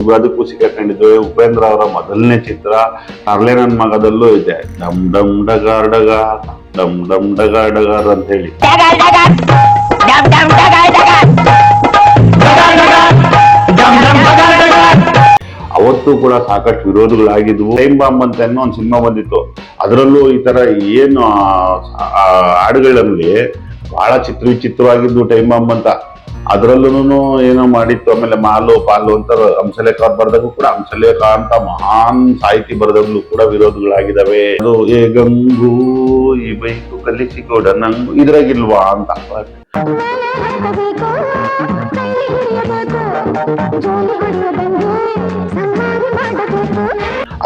ಅದಕ್ಕೂ ಸಿಕ್ಕಾಕೊಂಡಿದ್ವಿ. ಉಪೇಂದ್ರ ಅವರ ಮೊದಲನೇ ಚಿತ್ರ ಅರ್ಲೆ ನನ್ ಮಗದಲ್ಲೂ ಇದೆ, ಡಮ್ ಡಮ್ ಡಗಾರ್ ಡಗಾರ್ ಡಮ್ ಡಮ್ ಡಗಾರ್ ಡಗಾರ್ ಅಂತ ಹೇಳಿ. ಅವತ್ತು ಕೂಡ ಸಾಕಷ್ಟು ವಿರೋಧಗಳಾಗಿದ್ವು. ಟೈಮ್ ಬಾಂಬ್ ಅಂತ ಅನ್ನೋ ಒಂದು ಸಿನಿಮಾ ಬಂದಿತ್ತು, ಅದರಲ್ಲೂ ಈ ತರ ಏನು ಹಾಡುಗಳಲ್ಲಿ ಬಹಳ ವಿಚಿತ್ರವಾಗಿದ್ದು ಟೈಮ್ ಬಾಂಬ್ ಅಂತ. ಅದ್ರಲ್ಲೂ ಏನೋ ಮಾಡಿತ್ತು. ಆಮೇಲೆ ಮಾಲು ಪಾಲು ಅಂತ ಹಂಸಲೇಖ ಅವ್ರು ಬರ್ದಾಗೂ ಕೂಡ, ಹಂಸಲೇಖ ಅಂತ ಮಹಾನ್ ಸಾಹಿತಿ ಬರ್ದಾಗ್ಲೂ ಕೂಡ ವಿರೋಧಗಳಾಗಿದ್ದಾವೆ. ಅದು ಏ ಗಂಗು ಈ ಬೈಕು ಕಲಿಸಿಕೊಡ ನಂಗು ಇದ್ರಾಗಿಲ್ವಾ ಅಂತ.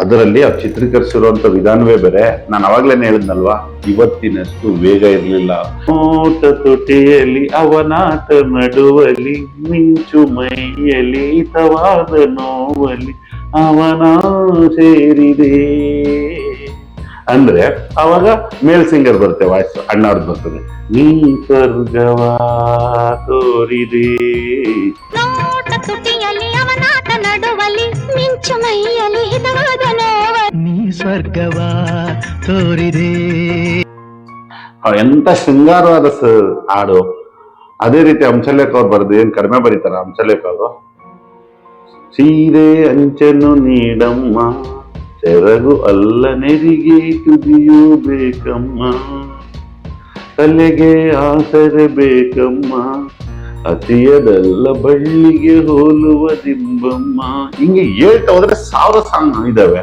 ಅದರಲ್ಲಿ ಅವ್ರು ಚಿತ್ರೀಕರಿಸಿರುವಂತ ವಿಧಾನವೇ ಬೇರೆ. ನಾನು ಅವಾಗ್ಲೇನೆ ಹೇಳಿದ್ನಲ್ವಾ, ಇವತ್ತಿನಷ್ಟು ವೇಗ ಇರಲಿಲ್ಲ. ನೋಟ ತುಟಿಯಲ್ಲಿ ಅವನಾಟ ನಡುವಲಿ ಮಿಂಚು ಮೈಯಲ್ಲಿ ಹಿತವಾದ ನೋವಲಿ ಅವನ ಸೇರಿದೆ ಅಂದ್ರೆ ಅವಾಗ ಮೇಲ್ ಸಿಂಗರ್ ಬರುತ್ತೆ, ವಾಯ್ಸ್ ಅಣ್ಣವ್ರದ್ದು ಬರ್ತದೆ. ನೀ ಸ್ವರ್ಗವ ತೋರಿದೆ ನೀ ಸ್ವರ್ಗವ ತೋರಿದೆ. ಎಂತ ಶೃಂಗಾರವಾದ ಹಾಡು. ಅದೇ ರೀತಿ ಹಂಸಲೇಖ ಅವ್ರು ಬರೆದು ಏನ್ ಕಡಿಮೆ ಬರೀತಾರ ಹಂಸಲೇಖ ಅವರು. ಸೀರೆ ಅಂಚನು ನೀಡಮ್ಮ, ಸೆರಗು ಅಲ್ಲ ನೆರಿಗೆ ತುದಿಯೂ ಬೇಕಮ್ಮ, ತಲೆಗೆ ಆಸರೆ ಬೇಕಮ್ಮ, ಅತಿಯದಲ್ಲ ಬಳ್ಳಿಗೆ ಹೋಲುವ ದಿಂಬಮ್ಮ. ಹಿಂಗೆ ಹೇಳ್ತಾ ಹೋದ್ರೆ 1000 ಸಾಂಗ್ ಇದಾವೆ.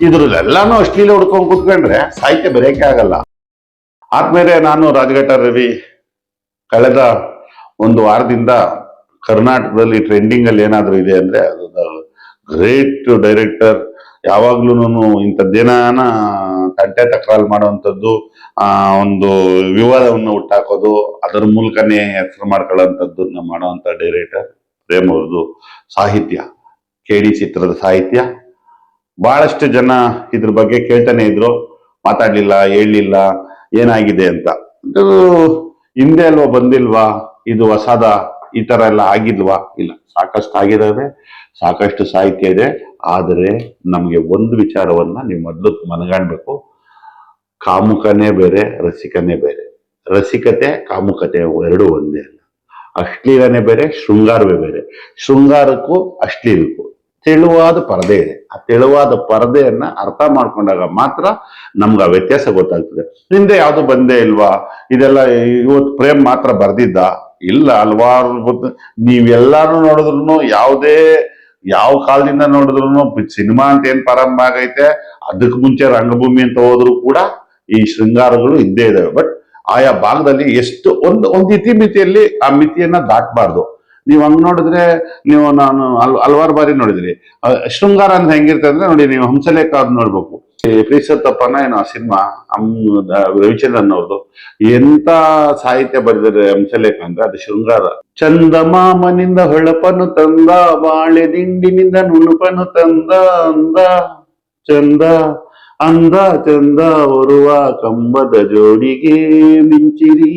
ಇದ್ರಲ್ಲೆಲ್ಲಾನು ಅಶ್ಲೀಲ ಹುಡ್ಕೊಂಡ್ ಕೂತ್ಕೊಂಡ್ರೆ ಸಾಹಿತ್ಯ ಬರೆಯಕ್ಕೆ ಆಗಲ್ಲ. ಆದ್ಮೇಲೆ ನಾನು ರಾಜಘಾಟ ರವಿ ಕಳೆದ ಒಂದು ವಾರದಿಂದ ಕರ್ನಾಟಕದಲ್ಲಿ ಟ್ರೆಂಡಿಂಗ್ ಅಲ್ಲಿ ಏನಾದ್ರು ಇದೆ ಅಂದ್ರೆ ಅದು ಗ್ರೇಟ್ ಡೈರೆಕ್ಟರ್. ಯಾವಾಗ್ಲೂ ಇಂಥದ್ದೇನಾನ ತಂಟೆ ತಕರಾರು ಮಾಡುವಂಥದ್ದು, ಒಂದು ವಿವಾದವನ್ನು ಹುಟ್ಟಾಕೋದು, ಅದರ ಮೂಲಕನೇ ಹೆಸರು ಮಾಡ್ಕೊಳ್ಳೋಂಥದ್ದನ್ನ ಮಾಡುವಂತ ಡೈರೆಕ್ಟರ್ ಪ್ರೇಮ್ ಅವ್ರದ್ದು ಸಾಹಿತ್ಯ, KD ಚಿತ್ರದ ಸಾಹಿತ್ಯ. ಬಹಳಷ್ಟು ಜನ ಇದ್ರ ಬಗ್ಗೆ ಕೇಳ್ತಾನೆ ಇದ್ರು, ಮಾತಾಡ್ಲಿಲ್ಲ, ಹೇಳಲಿಲ್ಲ, ಏನಾಗಿದೆ ಅಂತ. ಇದು ಹಿಂದೆ ಅಲ್ವಾ ಬಂದಿಲ್ವಾ, ಇದು ಹೊಸದ, ಈ ತರ ಎಲ್ಲ ಆಗಿಲ್ವಾ? ಇಲ್ಲ, ಸಾಕಷ್ಟು ಆಗಿದಾವೆ, ಸಾಕಷ್ಟು ಸಾಹಿತ್ಯ ಇದೆ. ಆದರೆ ನಮ್ಗೆ ಒಂದು ವಿಚಾರವನ್ನ ನೀವು ಮೊದಲು ಮನಗಾಣ್ಬೇಕು. ಕಾಮುಕನೇ ಬೇರೆ, ರಸಿಕನೇ ಬೇರೆ. ರಸಿಕತೆ ಕಾಮುಕತೆ ಎರಡು ಒಂದೇ ಅಲ್ಲ. ಅಶ್ಲೀಲನೇ ಬೇರೆ, ಶೃಂಗಾರವೇ ಬೇರೆ. ಶೃಂಗಾರಕ್ಕೂ ಅಶ್ಲೀಲಕ್ಕೂ ತೆಳುವಾದ ಪರದೆ ಇದೆ. ಆ ತೆಳುವಾದ ಪರದೆಯನ್ನ ಅರ್ಥ ಮಾಡ್ಕೊಂಡಾಗ ಮಾತ್ರ ನಮ್ಗೆ ಆ ವ್ಯತ್ಯಾಸ ಗೊತ್ತಾಗ್ತದೆ. ಹಿಂದೆ ಯಾವ್ದು ಬಂದೇ ಇಲ್ವಾ, ಇದೆಲ್ಲ ಇವತ್ತು ಪ್ರೇಮ್ ಮಾತ್ರ ಬರ್ದಿದ್ದ? ಇಲ್ಲ, ಹಲವಾರು ನೀವೆಲ್ಲಾರು ನೋಡಿದ್ರು, ಯಾವ ಕಾಲದಿಂದ ನೋಡಿದ್ರು ಸಿನಿಮಾ ಅಂತ ಏನ್ ಪ್ರಾರಂಭ ಆಗೈತೆ, ಅದಕ್ಕೆ ಮುಂಚೆ ರಂಗಭೂಮಿ ಅಂತ ಹೋದ್ರು ಕೂಡ ಈ ಶೃಂಗಾರಗಳು ಇದ್ದೇ ಇದಾವೆ. ಬಟ್ ಆಯಾ ಭಾಗದಲ್ಲಿ ಎಷ್ಟು ಒಂದು ಇತಿಮಿತಿಯಲ್ಲಿ ಆ ಮಿತಿಯನ್ನ ದಾಟಬಾರ್ದು. ನೀವು ಹಂಗ್ ನೋಡಿದ್ರೆ, ನಾನು ಹಲವಾರು ಬಾರಿ ನೋಡಿದ್ರಿ. ಶೃಂಗಾರ ಅಂತ ಹೆಂಗಿರ್ತದೆ ಅಂದ್ರೆ ನೋಡಿ, ನೀವು ಹಂಸಲೇಖ ಅವ್ರು ನೋಡ್ಬೇಕು. ಪ್ರೀಸತ್ತಪ್ಪನ ಏನೋ ಸಿನಿಮಾ ರವಿಚಂದ್ರನ್ ಅವ್ರದ್ದು. ಎಂತ ಸಾಹಿತ್ಯ ಬರೆದಿದ್ದಾರೆ ಹಂಸಲೇಖ ಅಂದ್ರೆ ಅದು ಶೃಂಗಾರ. ಚಂದಮಾಮನಿಂದ ಹೊಳಪನು ತಂದ, ಬಾಳೆ ದಿಂಡಿನಿಂದ ನುಣುಪನು ತಂದ, ಅಂದ ಚಂದ ಅಂದ ಚಂದ ಹೊರುವ ಕಂಬದ ಜೋಡಿಗೆ ಮಿಂಚಿರಿ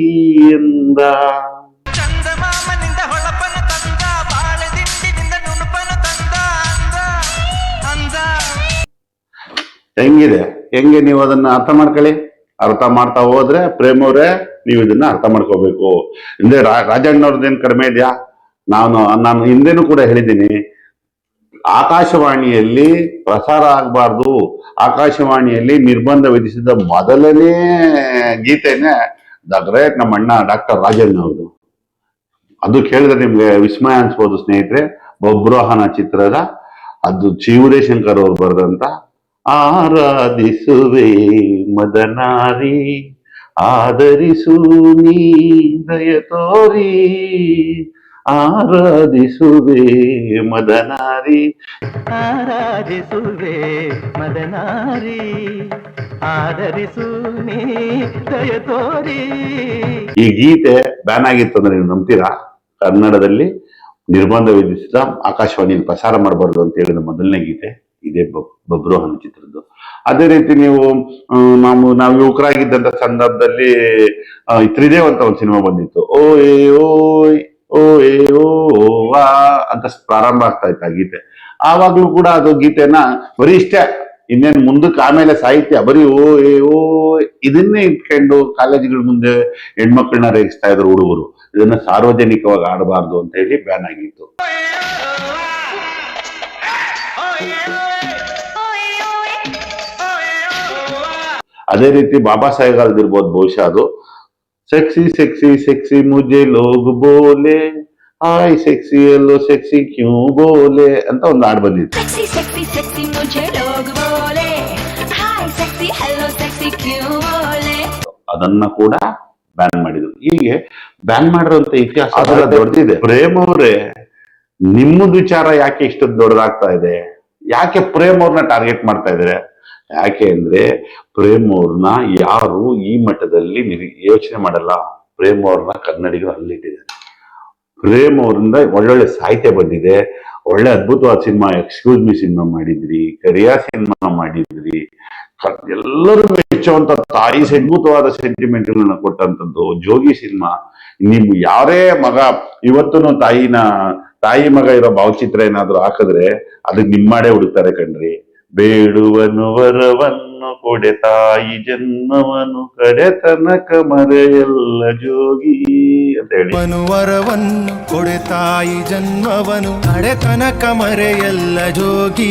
ಎಂದ. ಹೆಂಗೆ ನೀವು ಅದನ್ನ ಅರ್ಥ ಮಾಡ್ಕೊಳ್ಳಿ. ಅರ್ಥ ಮಾಡ್ತಾ ಹೋದ್ರೆ ಪ್ರೇಮ್ ಅವರೇ, ನೀವು ಇದನ್ನ ಅರ್ಥ ಮಾಡ್ಕೋಬೇಕು. ಹಿಂದೆ ರಾಜಣ್ಣವ್ರದ್ದೇನ್ ಕಡಿಮೆ ಇದೆಯಾ? ನಾನು ಹಿಂದೆನೂ ಕೂಡ ಹೇಳಿದ್ದೀನಿ, ಆಕಾಶವಾಣಿಯಲ್ಲಿ ಪ್ರಸಾರ ಆಗ್ಬಾರ್ದು, ಆಕಾಶವಾಣಿಯಲ್ಲಿ ನಿರ್ಬಂಧ ವಿಧಿಸಿದ ಮೊದಲನೇ ಗೀತೆನೆ ದ ಗ್ರೇಟ್ ನಮ್ಮ ಅಣ್ಣ ಡಾಕ್ಟರ್ ರಾಜಣ್ಣ ಅವ್ರದ್ದು. ಅದು ಕೇಳಿದ್ರೆ ನಿಮ್ಗೆ ವಿಸ್ಮಯ ಅನ್ಸ್ಬೋದು ಸ್ನೇಹಿತರೆ. ಬಬ್ರೋಹನ ಚಿತ್ರದ ಅದು ಶಿವಶಂಕರ್ ಅವ್ರು ಬರೆದಂತ ಆರಾಧಿಸುವೆ ಮದನಾರಿ ಆದರಿಸು ನೀ ದಯ ತೋರಿ, ಆರಾಧಿಸುವೆ ಮದನಾರಿ ಆರಾಧಿಸುವೆ ಮದನಾರಿ ಆದರಿಸು ನೀ ದಯ ತೋರಿ. ಈ ಗೀತೆ ಬ್ಯಾನ್ ಆಗಿತ್ತು ಅಂದ್ರೆ ನೀವು ನಂಬ್ತೀರಾ? ಕನ್ನಡದಲ್ಲಿ ನಿರ್ಬಂಧ ವಿಧಿಸಿದ, ಆಕಾಶವಾಣಿಯಲ್ಲಿ ಪ್ರಸಾರ ಮಾಡಬಾರ್ದು ಅಂತ ಹೇಳಿದ ಮೊದಲನೇ ಗೀತೆ ಇದೇ ಬಬ್ರೋಹನ ಚಿತ್ರದ್ದು. ಅದೇ ರೀತಿ ನಾವು ಯುವಕರಾಗಿದ್ದಂತ ಸಂದರ್ಭದಲ್ಲಿ ತ್ರಿದೇವ್ ಅಂತ ಒಂದು ಸಿನಿಮಾ ಬಂದಿತ್ತು. ಓಯ್ ಓಯ್ ಓ ಏ ಓ ವಾ ಅಂತ ಪ್ರಾರಂಭ ಆಗ್ತಾ ಇತ್ತು ಆ ಗೀತೆ. ಆವಾಗ್ಲೂ ಕೂಡ ಅದು ಗೀತೆನ ಬರೀ ಇಷ್ಟೇ, ಇನ್ನೇನು ಮುಂದಕ್ಕೆ ಆಮೇಲೆ ಸಾಹಿತ್ಯ ಬರೀ ಓ ಏ ಓ ಇದನ್ನೇ ಇಟ್ಕೊಂಡು ಕಾಲೇಜುಗಳ ಮುಂದೆ ಹೆಣ್ಮಕ್ಳನ್ನ ರೇಗಿಸ್ತಾ ಇದ್ರು ಹುಡುಗರು. ಇದನ್ನ ಸಾರ್ವಜನಿಕವಾಗಿ ಆಡಬಾರ್ದು ಅಂತ ಹೇಳಿ ಬ್ಯಾನ್ ಆಗಿತ್ತು. ಅದೇ ರೀತಿ ಬಾಬಾ ಸಾಹೇಬ್ ಅಲ್ದಿರ್ಬೋದು ಬಹುಶಃ ಅದು, ಸೆಕ್ಸಿ ಸೆಕ್ಸಿ ಸೆಕ್ಸಿ ಮುಜೆ ಲೋಗ್ ಬೋಲೆ ಹಾಯ್ ಸೆಕ್ಸಿ ಎಲ್ಲೋ ಸೆಕ್ಸಿ ಕ್ಯೂ ಬೋಲೆ ಅಂತ ಒಂದು ಹಾಡು ಬಂದಿತ್ತು. ಅದನ್ನ ಕೂಡ ಬ್ಯಾನ್ ಮಾಡಿದ್ರು. ಹೀಗೆ ಬ್ಯಾನ್ ಮಾಡಿರುವಂತ ಇತಿಹಾಸ ದೊಡ್ಡದಿದೆ. ಪ್ರೇಮ್ ಅವರೇ, ನಿಮ್ಮದ್ ವಿಚಾರ ಯಾಕೆ ಇಷ್ಟು ದೊಡ್ಡದಾಗ್ತಾ ಇದೆ? ಯಾಕೆ ಪ್ರೇಮ್ ಅವ್ರನ್ನ ಟಾರ್ಗೆಟ್ ಮಾಡ್ತಾ ಇದಾರೆ? ಯಾಕೆ ಅಂದ್ರೆ ಪ್ರೇಮ್ ಅವ್ರನ್ನ ಯಾರು ಈ ಮಟ್ಟದಲ್ಲಿ ಯೋಚನೆ ಮಾಡಲ್ಲ. ಪ್ರೇಮ್ ಅವ್ರನ್ನ ಕನ್ನಡಿಗರು ಅಲ್ಲಿಟ್ಟಿದ್ದಾರೆ. ಪ್ರೇಮ್ ಅವ್ರಿಂದ ಒಳ್ಳೊಳ್ಳೆ ಸಾಹಿತ್ಯ ಬಂದಿದೆ, ಒಳ್ಳೆ ಅದ್ಭುತವಾದ ಸಿನಿಮಾ ಎಕ್ಸ್ಕ್ಯೂಸ್ ಮಿ ಸಿನಿಮಾ ಮಾಡಿದ್ರಿ, ಕರಿಯಾ ಸಿನಿಮಾ ಮಾಡಿದ್ರಿ, ಎಲ್ಲರೂ ಮೆಚ್ಚುವಂತ ತಾಯಿ ಅದ್ಭುತವಾದ ಸೆಂಟಿಮೆಂಟ್ಗಳನ್ನ ಕೊಟ್ಟಂತದ್ದು ಜೋಗಿ ಸಿನಿಮಾ. ನಿಮ್ ಯಾರೇ ಮಗ ಇವತ್ತು ತಾಯಿ ಮಗ ಇರೋ ಭಾವಚಿತ್ರ ಏನಾದ್ರು ಹಾಕಿದ್ರೆ ಅದಕ್ಕೆ ನಿಮ್ಮಾಡೆ ಹುಡುಕ್ತಾರೆ ಕಣ್ರಿ. ಬೇಡುವನು ವರವನ್ನು ಕೊಡೆ ತಾಯಿ ಜನ್ಮವನು ಕಡೆ ತನಕ ಮರೆಯಲ್ಲ ಜೋಗಿ ಅಂತ ಹೇಳಿ. ವರವನ್ನು ಕೊಡೆ ತಾಯಿ ಜನ್ಮವನು ಕಡೆ ತನಕ ಮರೆಯಲ್ಲ ಜೋಗಿ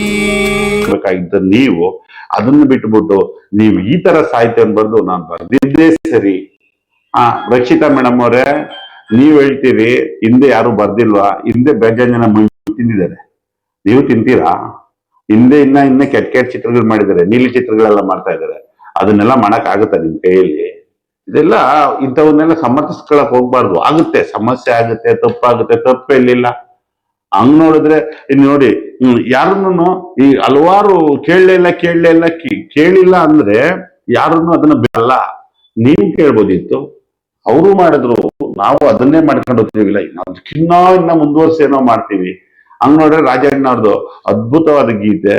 ಬೇಕಾಗಿದ್ದ ನೀವು ಅದನ್ನು ಬಿಟ್ಬಿಟ್ಟು ನೀವು ಈ ತರ ಸಾಹಿತ್ಯ ಬರೆದು ನಾನು ಬರ್ದಿದ್ದೇ ಸರಿ. ರಕ್ಷಿತಾ ಮೇಡಮ್ ಅವರೇ, ನೀವ್ ಹೇಳ್ತೀರಿ ಹಿಂದೆ ಯಾರು ಬರ್ದಿಲ್ವಾ? ಹಿಂದೆ ಬೇಜಾನ್ ಜನ ತಿಂದಿದ್ದಾರೆ, ನೀವು ತಿಂತೀರಾ? ಹಿಂದೆ ಇನ್ನ ಕೆಟ್ಟ ಚಿತ್ರಗಳು ಮಾಡಿದ್ದಾರೆ, ನೀಲಿ ಚಿತ್ರಗಳೆಲ್ಲ ಮಾಡ್ತಾ ಇದ್ದಾರೆ. ಅದನ್ನೆಲ್ಲ ಮಾಡಕ್ ಆಗುತ್ತಾ ನಿಮ್ ಕೈಯಲ್ಲಿ? ಇದೆಲ್ಲ ಇಂಥವನ್ನೆಲ್ಲ ಸಮರ್ಥಿಸ್ಕೊಳಕ್ ಹೋಗ್ಬಾರ್ದು. ಆಗುತ್ತೆ, ಸಮಸ್ಯೆ ಆಗುತ್ತೆ, ತಪ್ಪಾಗುತ್ತೆ, ತಪ್ಪೆಲ್ಲಿಲ್ಲ. ಹಂಗ್ ನೋಡಿದ್ರೆ ಇನ್ನು ನೋಡಿ, ಯಾರನ್ನು ಈ ಹಲವಾರು ಕೇಳಿಲ್ಲ ಅಂದ್ರೆ ಯಾರನ್ನು ಅದನ್ನ ಬಿಡಲ್ಲ. ನೀವು ಕೇಳ್ಬೋದಿತ್ತು, ಅವರು ಮಾಡಿದ್ರು, ನಾವು ಅದನ್ನೇ ಮಾಡ್ಕೊಂಡು ಹೋಗ್ತೀವಿಲ್ಲ, ಇನ್ನ ಮುಂದುವರ್ಸೇನೋ ಮಾಡ್ತೀವಿ. ಹಂಗ್ ನೋಡ್ರೆ ರಾಜಣ್ಣ ಅವ್ರದ್ದು ಅದ್ಭುತವಾದ ಗೀತೆ,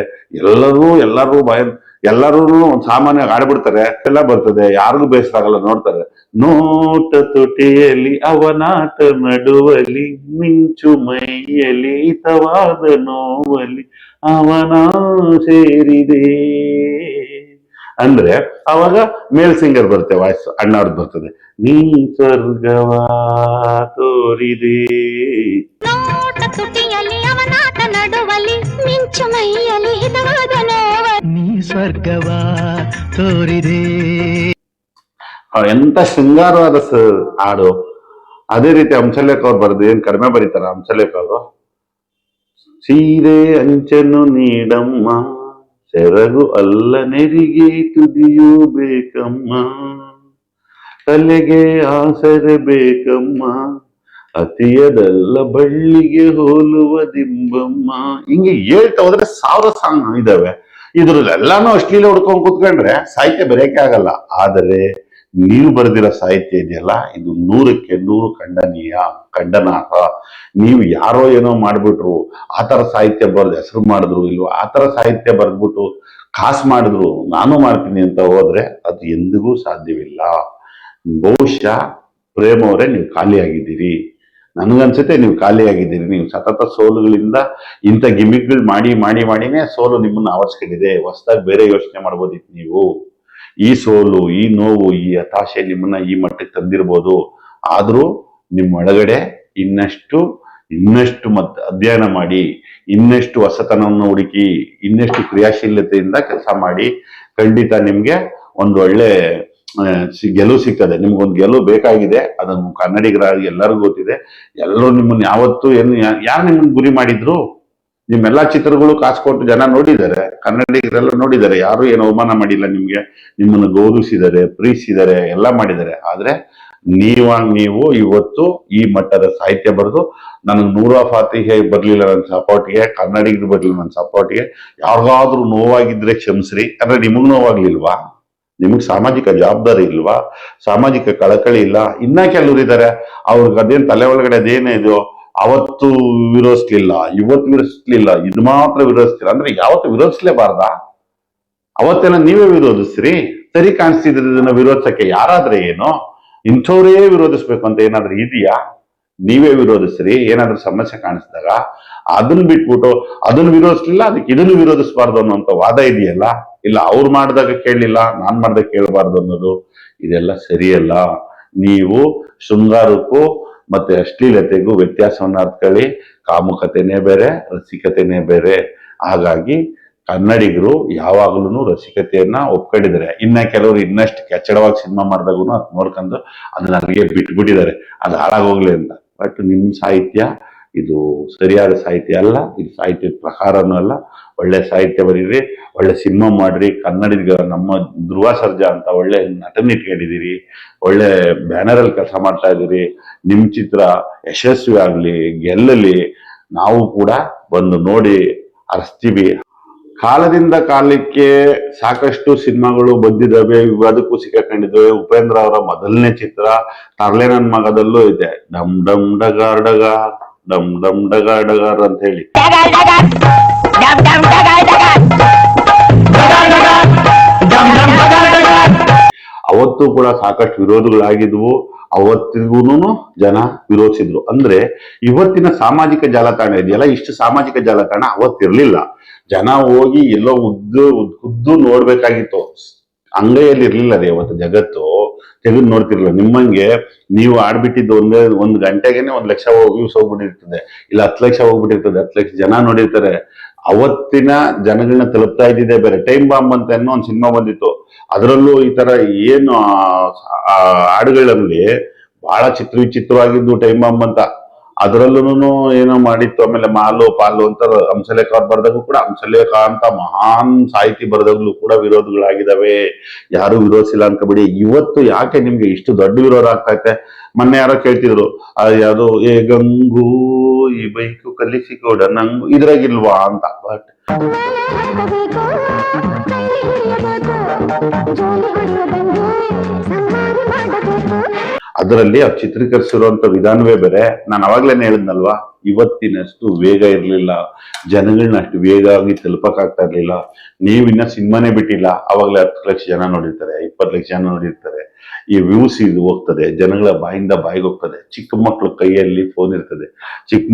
ಎಲ್ಲರೂ ಸಾಮಾನ್ಯವಾಗಿ ಆಡ್ಬಿಡ್ತಾರೆ, ಎಲ್ಲ ಬರ್ತದೆ, ಯಾರಿಗೂ ಬೇಸರ ಆಗಲ್ಲ, ನೋಡ್ತಾರೆ. ನೋಟ ತುಟಿಯಲ್ಲಿ ಅವನಾಟ ನಡುವಲಿ ಮಿಂಚು ಮೈಯಲ್ಲಿ ಹಿತವಾದ ನೋವಲಿ ಅವನ ಸೇರಿದೆ ಅಂದ್ರೆ ಅವಾಗ ಮೇಲ್ ಸಿಂಗರ್ ಬರುತ್ತೆ, ವಾಯ್ಸ್ ಅಣ್ಣವ್ರದ್ದು ಬರ್ತದೆ. ನೀ ಸ್ವರ್ಗವಾ ತೋರಿದೆ, ನೀ ಸ್ವರ್ಗವಾ ತೋರಿದೆ. ಎಂತ ಶೃಂಗಾರವಾದ ಹಾಡು. ಅದೇ ರೀತಿ ಹಂಸಲೇಖ ಅವ್ರು ಬರೆದು, ಏನ್ ಕಡಿಮೆ ಬರೀತಾರ ಹಂಸಲೇಖ ಅವರು? ಸೀರೆ ಅಂಚನು ನೀಡಮ್ಮ, ಸೆರಗು ಅಲ್ಲ ನೆರಿಗೆ ತುದಿಯೂ ಬೇಕಮ್ಮ, ತಲೆಗೆ ಆಸರೆ ಬೇಕಮ್ಮ, ಅತಿಯದಲ್ಲ ಬಳ್ಳಿಗೆ ಹೋಲುವ ದಿಂಬಮ್ಮ. ಹಿಂಗೆ ಹೇಳ್ತಾ ಹೋದ್ರೆ 1000 ಸಾಂಗ್ ಇದಾವೆ. ಇದ್ರಲ್ಲೆಲ್ಲಾನು ಅಶ್ಲೀಲ ಹುಡ್ಕೊಂಡ್ ಕೂತ್ಕೊಂಡ್ರೆ ಸಾಹಿತ್ಯ ಬರೆಯಕ್ಕೆ ಆಗಲ್ಲ. ಆದರೆ ನೀವು ಬರೆದಿರೋ ಸಾಹಿತ್ಯ ಇದೆಯಲ್ಲ, ಇದು 100ಕ್ಕೆ 100 ಖಂಡನಾರ್ಹ. ನೀವು ಯಾರೋ ಏನೋ ಮಾಡ್ಬಿಟ್ರು, ಆತರ ಸಾಹಿತ್ಯ ಬರೆದು ಹೆಸರು ಮಾಡಿದ್ರು ಇಲ್ವೋ, ಆತರ ಸಾಹಿತ್ಯ ಬರೆದ್ಬಿಟ್ಟು ಕಾಸು ಮಾಡಿದ್ರು ನಾನು ಮಾಡ್ತೀನಿ ಅಂತ ಹೋದ್ರೆ ಅದು ಎಂದಿಗೂ ಸಾಧ್ಯವಿಲ್ಲ. ಬಹುಶಃ ಪ್ರೇಮ್ ಅವರೇ, ನೀವು ಖಾಲಿಯಾಗಿದ್ದೀರಿ. ನನಗನ್ಸುತ್ತೆ ನೀವು ಖಾಲಿಯಾಗಿದ್ದೀರಿ. ನೀವು ಸತತ ಸೋಲುಗಳಿಂದ ಇಂಥ ಗಿಮಿಕ್ಗಳು ಮಾಡಿನೇ ಸೋಲು ನಿಮ್ಮನ್ನ ಆವರಿಸ್ಕೊಂಡಿದೆ. ಹೊಸದಾಗಿ ಬೇರೆ ಯೋಚನೆ ಮಾಡ್ಬೋದಿತ್ತು ನೀವು. ಈ ಸೋಲು, ಈ ನೋವು, ಈ ಹತಾಶೆ ನಿಮ್ಮನ್ನ ಈ ಮಟ್ಟಕ್ಕೆ ತಂದಿರ್ಬೋದು. ಆದ್ರೂ ನಿಮ್ಮ ಒಳಗಡೆ ಇನ್ನಷ್ಟು ಅಧ್ಯಯನ ಮಾಡಿ, ಇನ್ನಷ್ಟು ಹೊಸತನವನ್ನು ಹುಡುಕಿ, ಇನ್ನಷ್ಟು ಕ್ರಿಯಾಶೀಲತೆಯಿಂದ ಕೆಲಸ ಮಾಡಿ, ಖಂಡಿತ ನಿಮ್ಗೆ ಒಂದು ಒಳ್ಳೆ ಗೆಲುವು ಸಿಗ್ತದೆ. ನಿಮ್ಗೊಂದು ಗೆಲುವು ಬೇಕಾಗಿದೆ, ಅದನ್ನು ಕನ್ನಡಿಗರಾಗಿ ಎಲ್ಲರಿಗೂ ಗೊತ್ತಿದೆ. ಎಲ್ಲರೂ ನಿಮ್ಮನ್ನ ಯಾವತ್ತು ಯಾರು ನಿಮ್ಮನ್ನ ಗುರಿ ಮಾಡಿದ್ರು? ನಿಮ್ಮೆಲ್ಲಾ ಚಿತ್ರಗಳು ಕಾಸು ಕೊಟ್ಟು ಜನ ನೋಡಿದ್ದಾರೆ, ಕನ್ನಡಿಗರೆಲ್ಲ ನೋಡಿದ್ದಾರೆ. ಯಾರು ಏನು ಅವಮಾನ ಮಾಡಿಲ್ಲ ನಿಮ್ಗೆ. ನಿಮ್ಮನ್ನು ಗೌರವಿಸಿದ್ದಾರೆ, ಪ್ರೀತಿಸಿದ್ದಾರೆ, ಎಲ್ಲ ಮಾಡಿದ್ದಾರೆ. ಆದ್ರೆ ನೀವು ಇವತ್ತು ಈ ಮಟ್ಟದ ಸಾಹಿತ್ಯ ಬರೆದು ನನಗೆ 100 ಫಾತಿಹೆ ಬರ್ಲಿಲ್ಲ ನನ್ನ ಸಪೋರ್ಟ್ಗೆ, ಕನ್ನಡಿಗರು ಬರ್ಲಿಲ್ಲ ನನ್ನ ಸಪೋರ್ಟ್ಗೆ. ಯಾರಿಗಾದ್ರೂ ನೋವಾಗಿದ್ರೆ ಕ್ಷಮಿಸ್ರಿ. ಅಂದ್ರೆ ನಿಮಗ್ ನೋವಾಗ್ಲಿಲ್ವಾ? ನಿಮಗ್ ಸಾಮಾಜಿಕ ಜವಾಬ್ದಾರಿ ಇಲ್ವಾ? ಸಾಮಾಜಿಕ ಕಳಕಳಿ ಇಲ್ಲ? ಇನ್ನ ಕೆಲವ್ರು ಇದ್ದಾರೆ, ಅವ್ರಿಗೆ ಅದೇನ್ ತಲೆ ಒಳಗಡೆ ಅದೇನೇ ಇದೆಯೋ ಅವತ್ತು ವಿರೋಧಿಸ್ಲಿಲ್ಲ, ಇವತ್ತು ವಿರೋಧಿಸ್ಲಿಲ್ಲ, ಇದು ಮಾತ್ರ ವಿರೋಧಿಸ್ತಿಲ್ಲ. ಅಂದ್ರೆ ಯಾವತ್ತು ವಿರೋಧಿಸ್ಲೇಬಾರ್ದ? ಅವತ್ತೆಲ್ಲ ನೀವೇ ವಿರೋಧಿಸ್ರಿ. ಸರಿ ಕಾಣಿಸ್ತಿದ್ರೆ ಇದನ್ನ ವಿರೋಧಿಸಕ್ಕೆ ಯಾರಾದ್ರೆ ಏನೋ, ಇಂಥವ್ರೇ ವಿರೋಧಿಸ್ಬೇಕು ಅಂತ ಏನಾದ್ರೂ ಇದೆಯಾ? ನೀವೇ ವಿರೋಧಿಸ್ರಿ. ಏನಾದ್ರೂ ಸಮಸ್ಯೆ ಕಾಣಿಸಿದಾಗ ಅದನ್ನ ಬಿಟ್ಬಿಟ್ಟು ಅದನ್ನ ವಿರೋಧಿಸ್ಲಿಲ್ಲ ಅದಕ್ಕೆ ಇದನ್ನು ವಿರೋಧಿಸಬಾರ್ದು ಅನ್ನೋಂಥ ವಾದ ಇದೆಯಲ್ಲ, ಇಲ್ಲ ಅವ್ರು ಮಾಡಿದಾಗ ಕೇಳಲಿಲ್ಲ ನಾನ್ ಮಾಡ್ದಾಗ ಕೇಳಬಾರ್ದು ಅನ್ನೋದು, ಇದೆಲ್ಲ ಸರಿಯಲ್ಲ. ನೀವು ಶೃಂಗಾರಕ್ಕೂ ಮತ್ತೆ ಅಶ್ಲೀಲತೆಗೂ ವ್ಯತ್ಯಾಸವನ್ನ ಅರ್ಥಕೊಳ್ಳಿ. ಕಾಮುಕತೆನೇ ಬೇರೆ, ರಸಿಕತೆನೇ ಬೇರೆ. ಹಾಗಾಗಿ ಕನ್ನಡಿಗರು ಯಾವಾಗ್ಲೂ ರಸಿಕತೆಯನ್ನ ಒಪ್ಕೊಂಡಿದ್ದಾರೆ. ಇನ್ನ ಕೆಲವರು ಇನ್ನಷ್ಟು ಕೆಚ್ಚಡವಾಗಿ ಸಿನಿಮಾ ಮಾಡಿದಾಗೂ ಅದ್ ನೋಡ್ಕೊಂಡು ಅದನ್ನ ಅಲ್ಲಿಗೆ ಬಿಟ್ಬಿಟ್ಟಿದ್ದಾರೆ, ಅದು ಹಾಳಾಗೋಗ್ಲಿ ಅಂತ. ಬಟ್ ನಿಮ್ ಸಾಹಿತ್ಯ ಇದು ಸರಿಯಾದ ಸಾಹಿತ್ಯ ಅಲ್ಲ, ಇದು ಸಾಹಿತ್ಯದ ಪ್ರಕಾರನೂ ಅಲ್ಲ. ಒಳ್ಳೆ ಸಾಹಿತ್ಯ ಬರೀರಿ, ಒಳ್ಳೆ ಸಿನಿಮಾ ಮಾಡ್ರಿ. ಕನ್ನಡಿಗ ನಮ್ಮ ಧ್ರುವ ಸರ್ಜಾ ಅಂತ ಒಳ್ಳೆ ನಟನ ಇಟ್ಕೊಂಡಿದ್ದೀರಿ, ಒಳ್ಳೆ ಬ್ಯಾನರ್ ಅಲ್ಲಿ ಕೆಲಸ ಮಾಡ್ತಾ ಇದ್ದೀರಿ. ನಿಮ್ ಚಿತ್ರ ಯಶಸ್ವಿ ಆಗ್ಲಿ, ಗೆಲ್ಲಲಿ. ನಾವು ಕೂಡ ಬಂದು ನೋಡಿ ಹರಿಸ್ತೀವಿ. ಕಾಲದಿಂದ ಕಾಲಕ್ಕೆ ಸಾಕಷ್ಟು ಸಿನಿಮಾಗಳು ಬಂದಿದ್ದಾವೆ, ವಿವಾದಕ್ಕೂ ಸಿಕ್ಕಾಕೊಂಡಿದ್ದಾವೆ. ಉಪೇಂದ್ರ ಅವರ ಮೊದಲನೇ ಚಿತ್ರ ತರ್ಲೆ ನನ್ ಮಗದಲ್ಲೂ ಇದೆ, ಡಮ್ ಡಮ್ ಡಗಾರ್ ಡಗಾರ್, ಡಮ್ ಡಮ್ ಡಗಾರ್ ಡಗಾರ್ ಅಂತ ಹೇಳಿ. ಅವತ್ತು ಕೂಡ ಸಾಕಷ್ಟು ವಿರೋಧಗಳಾಗಿದ್ವು, ಅವತ್ತಿಗೂ ಜನ ವಿರೋಧಿಸಿದ್ರು. ಅಂದ್ರೆ ಇವತ್ತಿನ ಸಾಮಾಜಿಕ ಜಾಲತಾಣ ಇದೆಯಲ್ಲ, ಇಷ್ಟು ಸಾಮಾಜಿಕ ಜಾಲತಾಣ ಅವತ್ತಿರ್ಲಿಲ್ಲ. ಜನ ಹೋಗಿ ಎಲ್ಲೋ ಖುದ್ದು ನೋಡ್ಬೇಕಾಗಿತ್ತು, ಅಂಗೈಯಲ್ಲಿ ಇರ್ಲಿಲ್ಲ ರೀ ಅವತ್ತು. ಜಗತ್ತು ತೆಗೆದು ನೋಡ್ತಿರ್ಲಿಲ್ಲ. ನಿಮ್ಮಂಗೆ ನೀವು ಆಡ್ಬಿಟ್ಟಿದ್ದು ಒಂದ್ ಗಂಟೆಗೆನೆ 1 ಲಕ್ಷ ವ್ಯೂಸ್ ಹೋಗ್ಬಿಟ್ಟಿರ್ತದೆ, ಇಲ್ಲ 10 ಲಕ್ಷ ಹೋಗ್ಬಿಟ್ಟಿರ್ತದೆ, 10 ಲಕ್ಷ ಜನ ನೋಡಿರ್ತಾರೆ. ಅವತ್ತಿನ ಜನಗಳನ್ನ ತಲುಪ್ತಾ ಇದ್ದಿದ್ದೇ ಬೇರೆ. ಟೈಮ್ ಬಾಂಬ್ ಅಂತ ಅನ್ನೋ ಒಂದು ಸಿನಿಮಾ ಬಂದಿತ್ತು, ಅದರಲ್ಲೂ ಈ ತರ ಏನು ಹಾಡುಗಳಲ್ಲಿ ಬಹಳ ವಿಚಿತ್ರವಾಗಿದ್ದು ಟೈಮ್ ಬಾಂಬ್ ಅಂತ. ಅದರಲ್ಲೂ ಏನೋ ಮಾಡಿತ್ತು. ಆಮೇಲೆ ಮಾಲು ಪಾಲು ಅಂತ ಹಂಸಲೇಖ ಅವ್ರು ಬರ್ದಾಗೂ ಕೂಡ, ಹಂಸಲೇಖ ಅಂತ ಮಹಾನ್ ಸಾಹಿತಿ ಬರ್ದಾಗ್ಲೂ ಕೂಡ ವಿರೋಧಗಳಾಗಿದ್ದಾವೆ. ಯಾರು ವಿರೋಧಿಸಿಲ್ಲ ಅನ್ಕೋಬಿಡಿ. ಇವತ್ತು ಯಾಕೆ ನಿಮ್ಗೆ ಇಷ್ಟು ದೊಡ್ಡ ವಿರೋಧ ಆಗ್ತೈತೆ? ಮೊನ್ನೆ ಯಾರೋ ಕೇಳ್ತಿದ್ರು, ಯಾವ್ದು ಏ ಗಂಗು ಈ ಬೈಕು ಕಲಿಸಿಕೊಡ ನಂಗು ಇದ್ರಾಗಿಲ್ವಾ ಅಂತ. ಬಟ್ ಅದರಲ್ಲಿ ಅವ್ರು ಚಿತ್ರೀಕರಿಸಿರುವಂತ ವಿಧಾನವೇ ಬೇರೆ. ನಾನು ಅವಾಗ್ಲೇನೆ ಹೇಳಿದ್ನಲ್ವಾ, ಇವತ್ತಿನಷ್ಟು ವೇಗ ಇರ್ಲಿಲ್ಲ, ಜನಗಳನ್ನ ಅಷ್ಟು ವೇಗ ಆಗಿ ತಲುಪಕ್ಕಾಗ್ತಾ ಇರ್ಲಿಲ್ಲ. ನೀವಿನ್ನ ಸಿನಿಮಾನೇ ಬಿಟ್ಟಿಲ್ಲ, ಅವಾಗ್ಲೇ 10 ಲಕ್ಷ ಜನ ನೋಡಿರ್ತಾರೆ, 20 ಲಕ್ಷ ಜನ ನೋಡಿರ್ತಾರೆ. ಈ ವ್ಯೂಸ್ ಇದು ಹೋಗ್ತದೆ, ಜನಗಳ ಬಾಯಿಂದ ಬಾಯಿಗೆ ಹೋಗ್ತದೆ. ಚಿಕ್ಕ ಮಕ್ಳು ಕೈಯಲ್ಲಿ ಫೋನ್ ಇರ್ತದೆ, ಚಿಕ್ಕ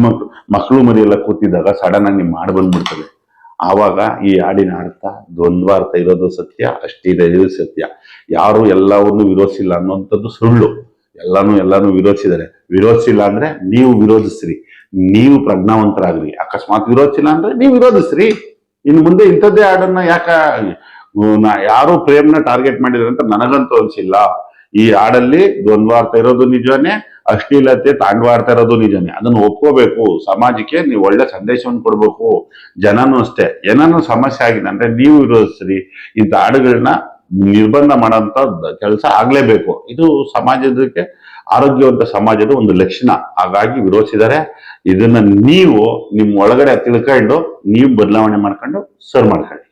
ಮಕ್ಳು ಮರಿಯೆಲ್ಲ ಕೂತಿದ್ದಾಗ ಸಡನ್ ಆಗಿ ನಿಮ್ ಮಾಡಿ ಬಂದ್ಬಿಡ್ತದೆ. ಆವಾಗ ಈ ಹಾಡಿನ ಅರ್ಥ ದ್ವಂದ್ವಾರ್ಥ ಇರೋದು ಸತ್ಯ, ಅಷ್ಟಿದೆ ಇದು ಸತ್ಯ. ಯಾರು ಎಲ್ಲವನ್ನು ವಿರೋಧಿಸಿಲ್ಲ ಅನ್ನುವಂಥದ್ದು ಸುಳ್ಳು. ಎಲ್ಲಾನು ವಿರೋಧಿಸಿದ್ದಾರೆ. ವಿರೋಧಿಸಿಲ್ಲ ಅಂದ್ರೆ ನೀವು ವಿರೋಧಿಸ್ರಿ, ನೀವು ಪ್ರಜ್ಞಾವಂತರಾಗ್ರಿ. ಅಕಸ್ಮಾತ್ ವಿರೋಧಿಸಿಲ್ಲ ಅಂದ್ರೆ ನೀವು ವಿರೋಧಿಸ್ರಿ. ಇನ್ನು ಮುಂದೆ ಇಂಥದ್ದೇ ಹಾಡನ್ನ ಯಾರು ಪ್ರೇಮ್ನ ಟಾರ್ಗೆಟ್ ಮಾಡಿದ್ರೆ ಅಂತ ನನಗಂತೂ ಅನ್ಸಿಲ್ಲ. ಈ ಹಾಡಲ್ಲಿ ದ್ವಂದ್ವಾರ್ಥ ಇರೋದು ನಿಜನೇ, ಅಶ್ಲೀಲತೆ ತಾಂಡವಾಡ್ತಾ ಇರೋದು ನಿಜನೇ. ಅದನ್ನು ಒಪ್ಕೋಬೇಕು. ಸಮಾಜಕ್ಕೆ ನೀವು ಒಳ್ಳೆ ಸಂದೇಶವನ್ನು ಕೊಡ್ಬೇಕು. ಜನನೂ ಅಷ್ಟೇ, ಏನಾನು ಸಮಸ್ಯೆ ಆಗಿದೆ ಅಂದ್ರೆ ನೀವು ವಿರೋಧಿಸ್ರಿ. ಇಂಥ ಹಾಡುಗಳನ್ನ ನಿರ್ಬಂಧ ಮಾಡೋಂಥ ಕೆಲಸ ಆಗ್ಲೇಬೇಕು. ಇದು ಸಮಾಜಕ್ಕೆ ಆರೋಗ್ಯವಂತ ಸಮಾಜದ ಒಂದು ಲಕ್ಷಣ. ಹಾಗಾಗಿ ವಿರೋಧಿಸಿದ್ದಾರೆ. ಇದನ್ನ ನೀವು ನಿಮ್ ಒಳಗಡೆ ತಿಳ್ಕೊಂಡು ನೀವು ಬದಲಾವಣೆ ಮಾಡ್ಕೊಂಡು ಸರ್ ಮಾಡ್ಕೊಳ್ಳಿ.